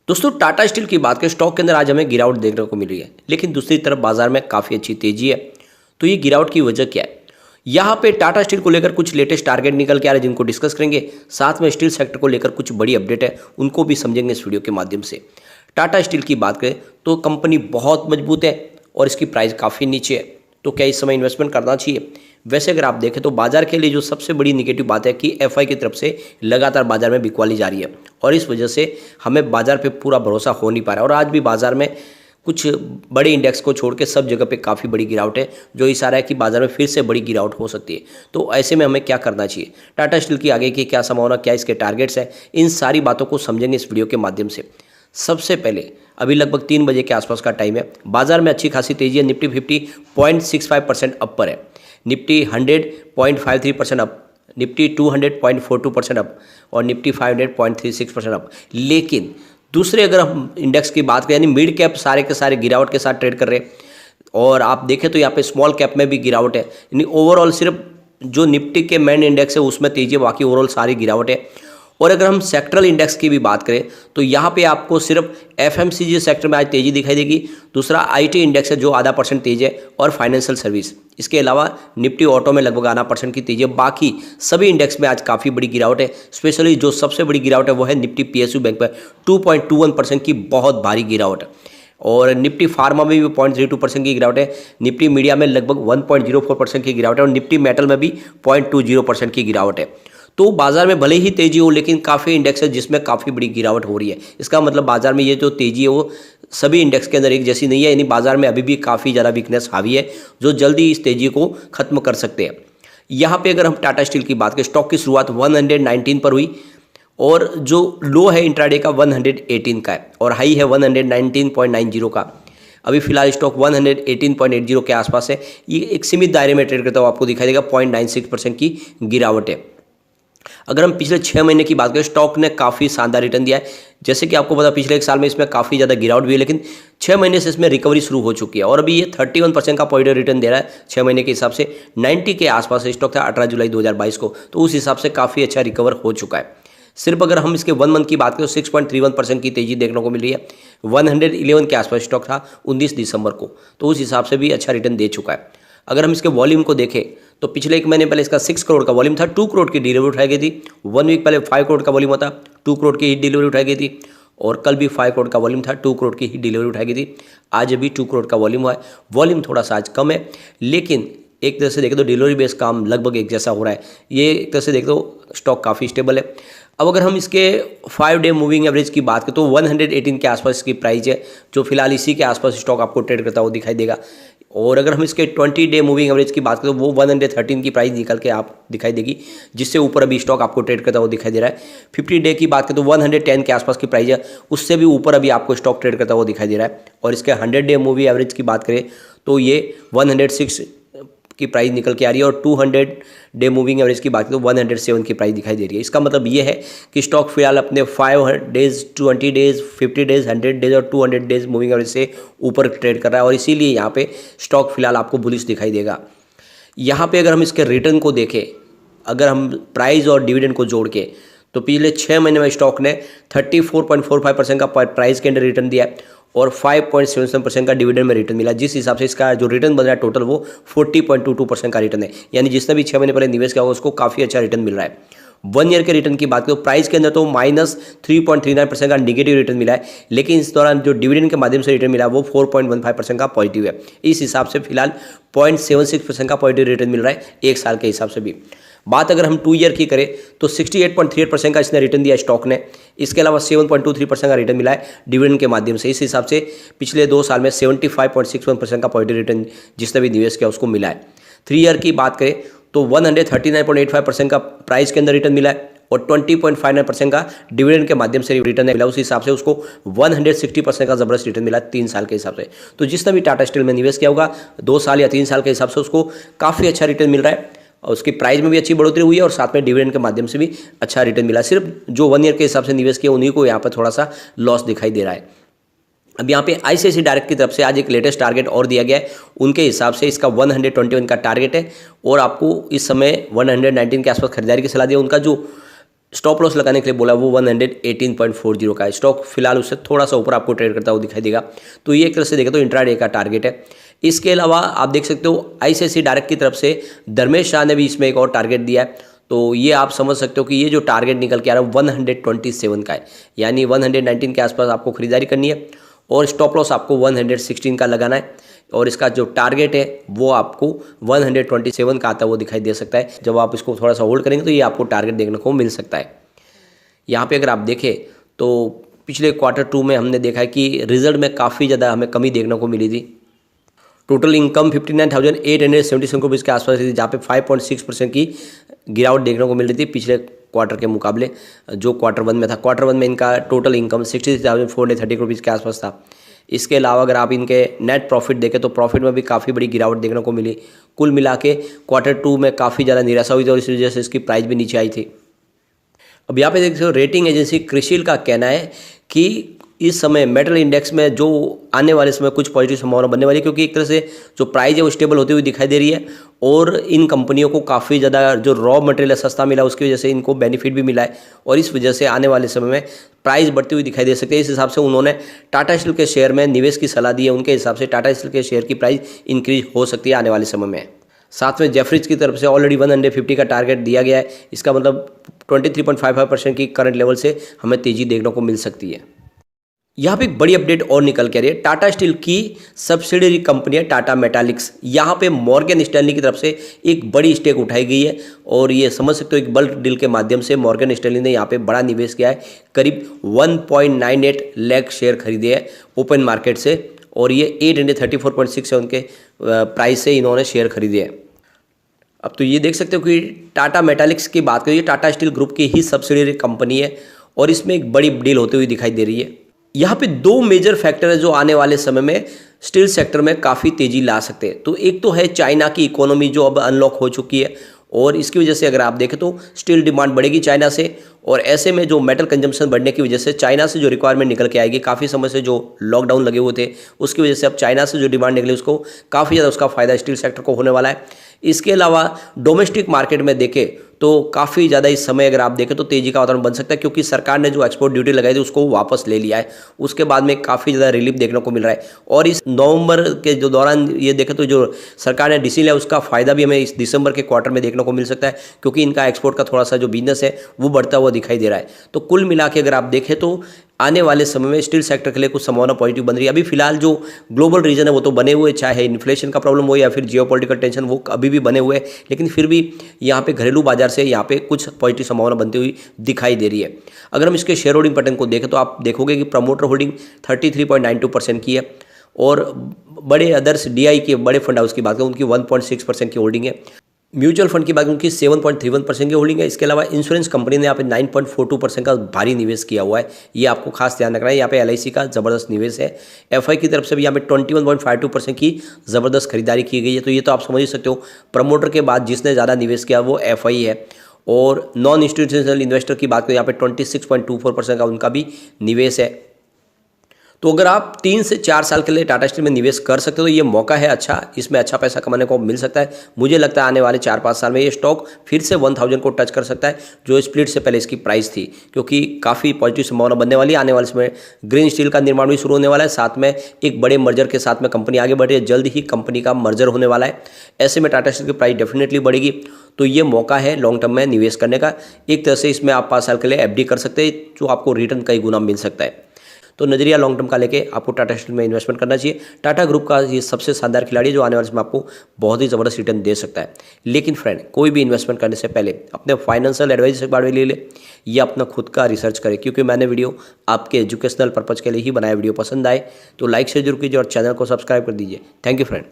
दोस्तों टाटा स्टील की बात करें, स्टॉक के अंदर आज हमें गिरावट देखने को मिल रही है, लेकिन दूसरी तरफ बाजार में काफ़ी अच्छी तेजी है। तो ये गिरावट की वजह क्या है? यहाँ पे टाटा स्टील को लेकर कुछ लेटेस्ट टारगेट निकल के आ रहे हैं जिनको डिस्कस करेंगे। साथ में स्टील सेक्टर को लेकर कुछ बड़ी अपडेट है, उनको भी समझेंगे इस वीडियो के माध्यम से। टाटा स्टील की बात करें तो कंपनी बहुत मजबूत है और इसकी प्राइस काफ़ी नीचे है। तो क्या इस समय इन्वेस्टमेंट करना चाहिए? वैसे अगर आप देखें तो बाजार के लिए जो सबसे बड़ी निगेटिव बात है कि एफआई की तरफ से लगातार बाजार में बिकवाली जारी है और इस वजह से हमें बाजार पे पूरा भरोसा हो नहीं पा रहा है। और आज भी बाजार में कुछ बड़े इंडेक्स को छोड़ के सब जगह पे काफ़ी बड़ी गिरावट है, जो इशारा है कि बाजार में फिर से बड़ी गिरावट हो सकती है। तो ऐसे में हमें क्या करना चाहिए, टाटा स्टील की आगे की क्या संभावना, क्या इसके टारगेट्स हैं, इन सारी बातों को समझेंगे इस वीडियो के माध्यम से। सबसे पहले अभी लगभग 3 बजे के आसपास का टाइम है, बाजार में अच्छी खासी तेजी है। निफ्टी 50 0.65% अप पर है, निफ्टी 100 0.53% अप, निफ्टी 200 0.42% अप और निफ्टी 500 0.36% अप। लेकिन दूसरे अगर हम इंडेक्स की बात करें यानी मिड कैप सारे के सारे गिरावट के साथ ट्रेड कर रहे हैं और आप देखें तो यहाँ पे स्मॉल कैप में भी गिरावट है। यानी ओवरऑल सिर्फ जो निफ्टी के मेन इंडेक्स है उसमें तेजी है, बाकी ओवरऑल सारी गिरावट है। और अगर हम सेक्टरल इंडेक्स की भी बात करें तो यहाँ पे आपको सिर्फ एफएमसीजी सेक्टर में आज तेजी दिखाई देगी। दूसरा आईटी इंडेक्स है जो ½ तेज है और फाइनेंशियल सर्विस। इसके अलावा निफ्टी ऑटो में लगभग ½ की तेजी है। बाकी सभी इंडेक्स में आज काफ़ी बड़ी गिरावट है। स्पेशली जो सबसे बड़ी गिरावट है वो है निफ्टी पीएसयू बैंक पर 2.21% की बहुत भारी गिरावट है और निफ्टी फार्मा में भी 0.32% की गिरावट है। निफ्टी मीडिया में लगभग 1.04% की गिरावट है और निफ्टी मेटल में भी 0.20% की गिरावट है। तो बाजार में भले ही तेजी हो लेकिन काफ़ी इंडेक्स है जिसमें काफ़ी बड़ी गिरावट हो रही है। इसका मतलब बाजार में ये जो तेजी है वो सभी इंडेक्स के अंदर एक जैसी नहीं है, यानी बाजार में अभी भी काफ़ी ज़्यादा वीकनेस हावी है जो जल्दी इस तेजी को खत्म कर सकते हैं। यहाँ पे अगर हम टाटा स्टील की बात करें, स्टॉक की शुरुआत 119 पर हुई और जो लो है इंट्राडे का 118 का है और हाई है 119.90 का। अभी फिलहाल स्टॉक 118.80 के आसपास है। ये एक सीमित दायरे में ट्रेड करता हुआ आपको दिखाई देगा, 0.96% की गिरावट है। अगर हम पिछले 6 महीने की बात करें, स्टॉक ने काफ़ी शानदार रिटर्न दिया है। जैसे कि आपको पता पिछले 1 साल में इसमें काफ़ी ज़्यादा गिरावट भी है, लेकिन 6 महीने से इसमें रिकवरी शुरू हो चुकी है और अभी ये 31% का पॉजिटिव रिटर्न दे रहा है 6 महीने के हिसाब से। 90 के आसपास स्टॉक था 18 जुलाई 2022 को, तो उस हिसाब से काफ़ी अच्छा रिकवर हो चुका है। सिर्फ अगर हम इसके 1 मंथ की बात करें तो 6.31% की तेजी देखने को मिल रही है। 111 के आसपास स्टॉक था 19 दिसंबर को, तो उस हिसाब से भी अच्छा रिटर्न दे चुका है। अगर हम इसके वॉल्यूम को देखें तो पिछले 1 महीने पहले इसका 6 करोड़ का वॉल्यूम था, 2 करोड़ की डिलीवरी उठाई गई थी। 1 वीक पहले 5 करोड़ का वॉल्यूम था, 2 करोड़ की ही डिलीवरी उठाई गई थी और कल भी 5 करोड़ का वॉल्यूम था, 2 करोड़ की ही डिलीवरी उठाई गई थी। आज भी 2 करोड़ का वॉल्यूम हुआ है। वॉल्यूम थोड़ा सा आज कम है, लेकिन एक तरह से देखें तो डिलीवरी बेस काम लगभग एक जैसा हो रहा है। ये एक तरह से देखें तो स्टॉक काफ़ी स्टेबल है। अब अगर हम इसके 5 डे मूविंग एवरेज की बात करें तो 118 के आसपास इसकी प्राइस है, जो फिलहाल इसी के आसपास स्टॉक आपको ट्रेड करता हुआ दिखाई देगा। और अगर हम इसके 20 डे मूविंग एवरेज की बात करें तो वो 113 की प्राइस निकल के आप दिखाई देगी, जिससे ऊपर अभी स्टॉक आपको ट्रेड करता हुआ दिखाई दे रहा है। 50 डे की बात करें तो 110 के आसपास की प्राइस है, उससे भी ऊपर अभी आपको स्टॉक ट्रेड करता हुआ दिखाई दे रहा है। और इसके 100 डे मूवी एवरेज की बात करें तो ये 106 की प्राइस निकल के आ रही है और 200 डे मूविंग एवरेज की बात करें तो 107 की प्राइस दिखाई दे रही है। इसका मतलब ये है कि स्टॉक फिलहाल अपने 5 डेज, 20 डेज, 50 डेज, 100 डेज और 200 डेज मूविंग एवरेज से ऊपर ट्रेड कर रहा है और इसीलिए यहाँ पे स्टॉक फिलहाल आपको बुलिश दिखाई देगा। यहाँ पे अगर हम इसके रिटर्न को देखें, अगर हम प्राइस और डिविडेंड को जोड़ के, तो पिछले 6 महीने में स्टॉक ने 34.45% का प्राइस के अंदर रिटर्न दिया है और 5.77% का डिविडेंड में रिटर्न मिला। जिस हिसाब से इसका जो रिटर्न बन रहा है टोटल वो 40.22% का रिटर्न है, यानी जिसने भी 6 महीने पहले निवेश किया होगा उसको काफ़ी अच्छा रिटर्न मिल रहा है। 1 ईयर के रिटर्न की बात करें तो प्राइस के अंदर तो -3.39% का निगेटिव रिटर्न मिला है, लेकिन इस दौरान जो डिविडेंड के माध्यम से रिटर्न मिला है वो 4.15% का पॉजिटिव है। इस हिसाब से फिलहाल 0.76% का पॉजिटिव रिटर्न मिल रहा है 1 साल के हिसाब से भी। बात अगर हम 2 ईयर की करें तो 68.38% का इसने रिटर्न दिया स्टॉक ने। इसके अलावा 7.23% का रिटर्न मिला है डिविडेंड के माध्यम से। इस हिसाब से पिछले 2 साल में 75.61% का पॉजिटिव रिटर्न जिसने भी निवेश किया उसको मिला है। 3 ईयर की बात करें तो 139.85% का प्राइस के अंदर रिटर्न मिला है और 20.59% का डिविडेंड के माध्यम से रिटर्न मिला। उस हिसाब से उसको 160% का जबरदस्त रिटर्न मिला 3 साल के हिसाब से। तो जिसने भी टाटा स्टील में निवेश किया होगा 2 साल या 3 साल के हिसाब से उसको काफ़ी अच्छा रिटर्न मिल रहा है और उसकी प्राइस में भी अच्छी बढ़ोतरी हुई है और साथ में डिविडेंड के माध्यम से भी अच्छा रिटर्न मिला। सिर्फ जो 1 ईयर के हिसाब से निवेश किया उन्हीं को यहाँ पर थोड़ा सा लॉस दिखाई दे रहा है। अब यहाँ पे आईसीआईसीआई डायरेक्ट की तरफ से आज एक लेटेस्ट टारगेट और दिया गया है। उनके हिसाब से इसका 121 का टारगेट है और आपको इस समय 119 के आसपास खरीदारी की सलाह दी है। उनका जो स्टॉप लॉस लगाने के लिए बोला वो 118.40 का है। स्टॉक फिलहाल उससे थोड़ा सा ऊपर आपको ट्रेड करता हुआ दिखाई देगा। तो ये एक तरह से देखें तो इंट्राडे का टारगेट है। इसके अलावा आप देख सकते हो आईसीआईसीआई डायरेक्ट की तरफ से धर्मेश शाह ने भी इसमें एक और टारगेट दिया है। तो ये आप समझ सकते हो कि ये जो टारगेट निकल के आ रहा है 127 का है, यानी 119 के आसपास आपको खरीदारी करनी है और स्टॉप लॉस आपको 116 का लगाना है और इसका जो टारगेट है वो आपको 127 का आता है वो दिखाई दे सकता है। जब आप इसको थोड़ा सा होल्ड करेंगे तो ये आपको टारगेट देखने को मिल सकता है। यहाँ पे अगर आप देखें तो पिछले Q2 में हमने देखा है कि रिजल्ट में काफ़ी ज़्यादा हमें कमी देखने को मिली थी। टोटल इनकम 59,877 रुपीज़ के आसपास थी, जहाँ पे 5.6% की गिरावट देखने को मिल रही थी पिछले क्वार्टर के मुकाबले जो Q1 में था। Q1 में इनका टोटल इनकम 63,430 रुपीज़ के आसपास था। इसके अलावा अगर आप इनके नेट प्रॉफिट देखें तो प्रॉफिट में भी काफ़ी बड़ी गिरावट देखने को मिली। कुल मिला के Q2 में काफ़ी ज़्यादा निराशा हुई थी और इस वजह से इसकी प्राइस भी नीचे आई थी। अब यहाँ पे देख सकते हो रेटिंग एजेंसी क्रिसिल का कहना है कि इस समय मेटल इंडेक्स में जो आने वाले समय कुछ पॉजिटिव संभावना बनने वाली है, क्योंकि एक तरह से जो प्राइस है वो स्टेबल होती हुई दिखाई दे रही है और इन कंपनियों को काफ़ी ज़्यादा जो रॉ मटेरियल सस्ता मिला उसकी वजह से इनको बेनिफिट भी मिला है और इस वजह से आने वाले समय में प्राइस बढ़ती हुई दिखाई दे सकती है। इस हिसाब से उन्होंने टाटा स्टील के शेयर में निवेश की सलाह दी है। उनके हिसाब से टाटा स्टील के शेयर की प्राइस इंक्रीज हो सकती है आने वाले समय में। साथ में जेफरीज की तरफ से ऑलरेडी 150 का टारगेट दिया गया है। इसका मतलब 23.55% की करंट लेवल से हमें तेजी देखने को मिल सकती है। यहाँ पे एक बड़ी अपडेट और निकल के आ रही है। टाटा स्टील की सब्सिडियरी कंपनी है टाटा मेटालिक्स, यहाँ पे मॉर्गन स्टैनली की तरफ से एक बड़ी स्टेक उठाई गई है और ये समझ सकते हो एक बल्क डील के माध्यम से मॉर्गन स्टैनली ने यहाँ पे बड़ा निवेश किया है। करीब 1.98 लाख शेयर खरीदे हैं ओपन मार्केट से और ये 834.67 के प्राइस से इन्होंने शेयर खरीदे हैं। अब तो ये देख सकते हो कि टाटा मेटालिक्स की बात करिए, टाटा स्टील ग्रुप की ही सब्सिडियरी कंपनी है और इसमें एक बड़ी डील होती हुई दिखाई दे रही है। यहाँ पे दो मेजर फैक्टर है जो आने वाले समय में स्टील सेक्टर में काफ़ी तेजी ला सकते हैं। तो एक तो है चाइना की इकोनॉमी जो अब अनलॉक हो चुकी है और इसकी वजह से अगर आप देखें तो स्टील डिमांड बढ़ेगी चाइना से और ऐसे में जो मेटल कंजम्पशन बढ़ने की वजह से चाइना से जो रिक्वायरमेंट निकल के आएगी, काफ़ी समय से जो लॉकडाउन लगे हुए थे उसकी वजह से अब चाइना से जो डिमांड निकली उसको काफ़ी ज़्यादा उसका फायदा स्टील सेक्टर को होने वाला है। इसके अलावा डोमेस्टिक मार्केट में देखें तो काफ़ी ज़्यादा इस समय अगर आप देखें तो तेज़ी का वातावरण बन सकता है, क्योंकि सरकार ने जो एक्सपोर्ट ड्यूटी लगाई थी उसको वापस ले लिया है। उसके बाद में काफ़ी ज़्यादा रिलीफ देखने को मिल रहा है और इस नवंबर के जो दौरान ये देखें तो जो सरकार ने डिसीजन लिया उसका फ़ायदा भी हमें इस दिसंबर के क्वार्टर में देखने को मिल सकता है, क्योंकि इनका एक्सपोर्ट का थोड़ा सा जो बिजनेस है वो बढ़ता हुआ दिखाई दे रहा है। तो कुल मिला के अगर आप देखें तो आने वाले समय में स्टील सेक्टर के लिए कुछ संभावना पॉजिटिव बन रही है। अभी फिलहाल जो ग्लोबल रीजन है वो तो बने हुए, चाहे इन्फ्लेशन का प्रॉब्लम हो या फिर जियोपॉलिटिकल टेंशन, वो अभी भी बने हुए हैं, लेकिन फिर भी यहाँ पे घरेलू बाजार से यहाँ पे कुछ पॉजिटिव संभावना बनती हुई दिखाई दे रही है। अगर हम इसके शेयर होल्डिंग पैटर्न को देखें तो आप देखोगे कि प्रमोटर होल्डिंग 33.92% की है और बड़े अदर्स डीआई के बड़े फंड हाउस की बात करें उनकी 1.6% की होल्डिंग है। म्यूचुअल फंड की बात उनकी 7.31% की होल्डिंग है। इसके अलावा इंश्योरेंस कंपनी ने यहाँ पे 9.42% का भारी निवेश किया हुआ है, ये आपको खास ध्यान रखना है। यहाँ पे LIC का ज़बरदस्त निवेश है। FI की तरफ से भी यहाँ पे 21.52% की ज़बरदस्त खरीदारी की गई है। तो ये तो आप समझ ही सकते हो प्रमोटर के बाद जिसने ज़्यादा निवेश किया वो FI है। और नॉन इंस्टीट्यूशनल इन्वेस्टर की बात करें यहाँ पे 26.24% का उनका भी निवेश है। तो अगर आप 3 से 4 साल के लिए टाटा स्टील में निवेश कर सकते हो तो ये मौका है अच्छा, इसमें अच्छा पैसा कमाने को मिल सकता है। मुझे लगता है आने वाले 4-5 साल में ये स्टॉक फिर से 1000 को टच कर सकता है, जो स्प्लिट से पहले इसकी प्राइस थी, क्योंकि काफ़ी पॉजिटिव संभावना बनने वाली है। आने वाले समय ग्रीन स्टील का निर्माण भी शुरू होने वाला है, साथ में एक बड़े मर्जर के साथ में कंपनी आगे बढ़ रही है। जल्द ही कंपनी का मर्जर होने वाला है, ऐसे में टाटा स्टील की प्राइस डेफिनेटली बढ़ेगी। तो ये मौका है लॉन्ग टर्म में निवेश करने का। एक तरह से इसमें आप 5 साल के लिए FD कर सकते हैं, जो आपको रिटर्न कई गुना मिल सकता है। तो नजरिया लॉन्ग टर्म का लेके आपको टाटा स्टील में इन्वेस्टमेंट करना चाहिए। टाटा ग्रुप का ये सबसे शानदार खिलाड़ी है जो आने वाले समय आपको बहुत ही ज़बरदस्त रिटर्न दे सकता है। लेकिन फ्रेंड, कोई भी इन्वेस्टमेंट करने से पहले अपने फाइनेंशियल एडवाइजर से बारे में ले ले या अपना खुद का रिसर्च करें, क्योंकि मैंने वीडियो आपके एजुकेशनल पर्पज़ के लिए ही बनाया। वीडियो पसंद आए तो लाइक शेयर जरूर कीजिए और चैनल को सब्सक्राइब कर दीजिए। Thank you friend.